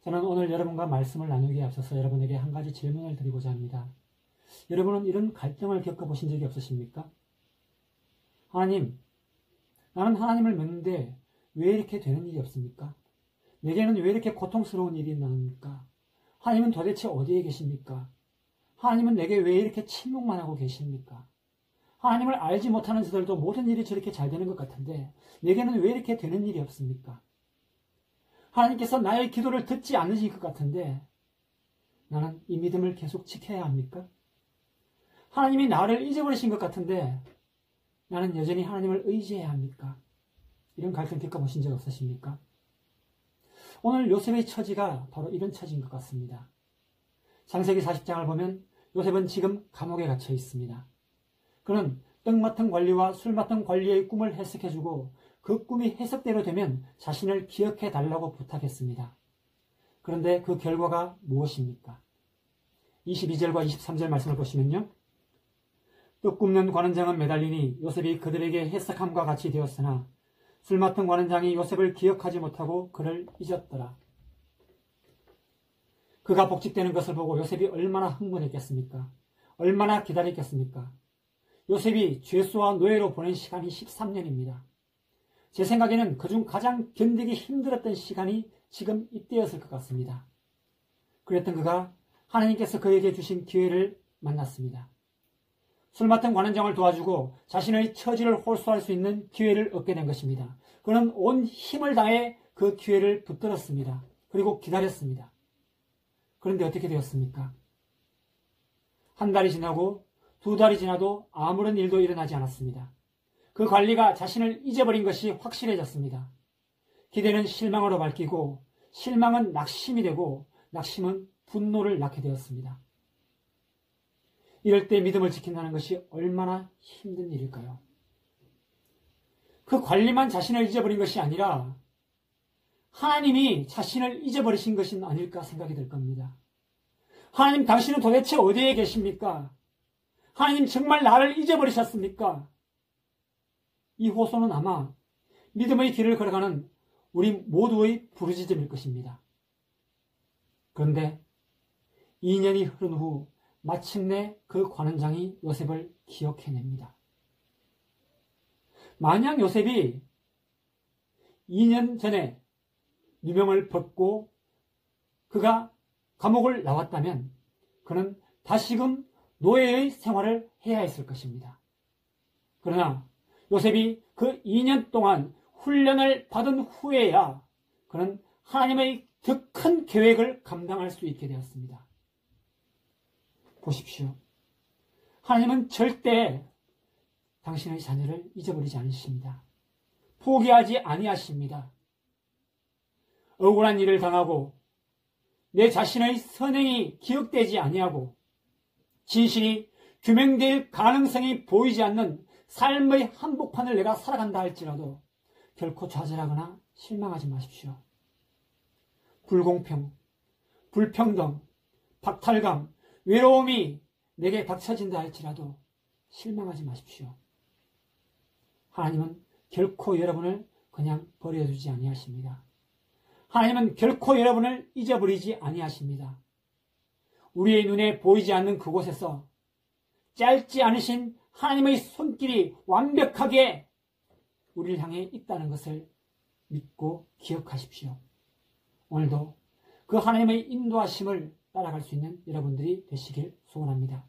저는 오늘 여러분과 말씀을 나누기에 앞서서 여러분에게 한 가지 질문을 드리고자 합니다. 여러분은 이런 갈등을 겪어보신 적이 없으십니까? 하나님, 나는 하나님을 믿는데 왜 이렇게 되는 일이 없습니까? 내게는 왜 이렇게 고통스러운 일이 나옵니까? 하나님은 도대체 어디에 계십니까? 하나님은 내게 왜 이렇게 침묵만 하고 계십니까? 하나님을 알지 못하는 저들도 모든 일이 저렇게 잘 되는 것 같은데 내게는 왜 이렇게 되는 일이 없습니까? 하나님께서 나의 기도를 듣지 않으실 것 같은데 나는 이 믿음을 계속 지켜야 합니까? 하나님이 나를 잊어버리신 것 같은데 나는 여전히 하나님을 의지해야 합니까? 이런 갈등 겪어보신 적 없으십니까? 오늘 요셉의 처지가 바로 이런 처지인 것 같습니다. 창세기 40장을 보면 요셉은 지금 감옥에 갇혀 있습니다. 그는 떡 맡은 관리와 술 맡은 관리의 꿈을 해석해주고 그 꿈이 해석대로 되면 자신을 기억해 달라고 부탁했습니다. 그런데 그 결과가 무엇입니까? 22절과 23절 말씀을 보시면요. 떡 굽는 관원장은 매달리니 요셉이 그들에게 해석함과 같이 되었으나 술 맡은 관원장이 요셉을 기억하지 못하고 그를 잊었더라. 그가 복직되는 것을 보고 요셉이 얼마나 흥분했겠습니까? 얼마나 기다렸겠습니까? 요셉이 죄수와 노예로 보낸 시간이 13년입니다. 제 생각에는 그중 가장 견디기 힘들었던 시간이 지금 이때였을 것 같습니다. 그랬던 그가 하나님께서 그에게 주신 기회를 만났습니다. 술 맡은 관원장을 도와주고 자신의 처지를 호소할 수 있는 기회를 얻게 된 것입니다. 그는 온 힘을 다해 그 기회를 붙들었습니다. 그리고 기다렸습니다. 그런데 어떻게 되었습니까? 한 달이 지나고 두 달이 지나도 아무런 일도 일어나지 않았습니다. 그 관리가 자신을 잊어버린 것이 확실해졌습니다. 기대는 실망으로 바뀌고 실망은 낙심이 되고 낙심은 분노를 낳게 되었습니다. 이럴 때 믿음을 지킨다는 것이 얼마나 힘든 일일까요? 그 관리만 자신을 잊어버린 것이 아니라 하나님이 자신을 잊어버리신 것은 아닐까 생각이 들 겁니다. 하나님, 당신은 도대체 어디에 계십니까? 하나님, 정말 나를 잊어버리셨습니까? 이 호소는 아마 믿음의 길을 걸어가는 우리 모두의 부르짖음일 것입니다. 그런데 2년이 흐른 후 마침내 그 관원장이 요셉을 기억해냅니다. 만약 요셉이 2년 전에 누명을 벗고 그가 감옥을 나왔다면 그는 다시금 노예의 생활을 해야 했을 것입니다. 그러나 요셉이 그 2년 동안 훈련을 받은 후에야 그는 하나님의 더 큰 계획을 감당할 수 있게 되었습니다. 보십시오. 하나님은 절대 당신의 자녀를 잊어버리지 않으십니다. 포기하지 아니하십니다. 억울한 일을 당하고 내 자신의 선행이 기억되지 아니하고 진실이 규명될 가능성이 보이지 않는 삶의 한복판을 내가 살아간다 할지라도 결코 좌절하거나 실망하지 마십시오. 불공평, 불평등, 박탈감, 외로움이 내게 닥쳐진다 할지라도 실망하지 마십시오. 하나님은 결코 여러분을 그냥 버려두지 아니하십니다. 하나님은 결코 여러분을 잊어버리지 아니하십니다. 우리의 눈에 보이지 않는 그곳에서 짧지 않으신 하나님의 손길이 완벽하게 우리를 향해 있다는 것을 믿고 기억하십시오. 오늘도 그 하나님의 인도하심을 따라갈 수 있는 여러분들이 되시길 소원합니다.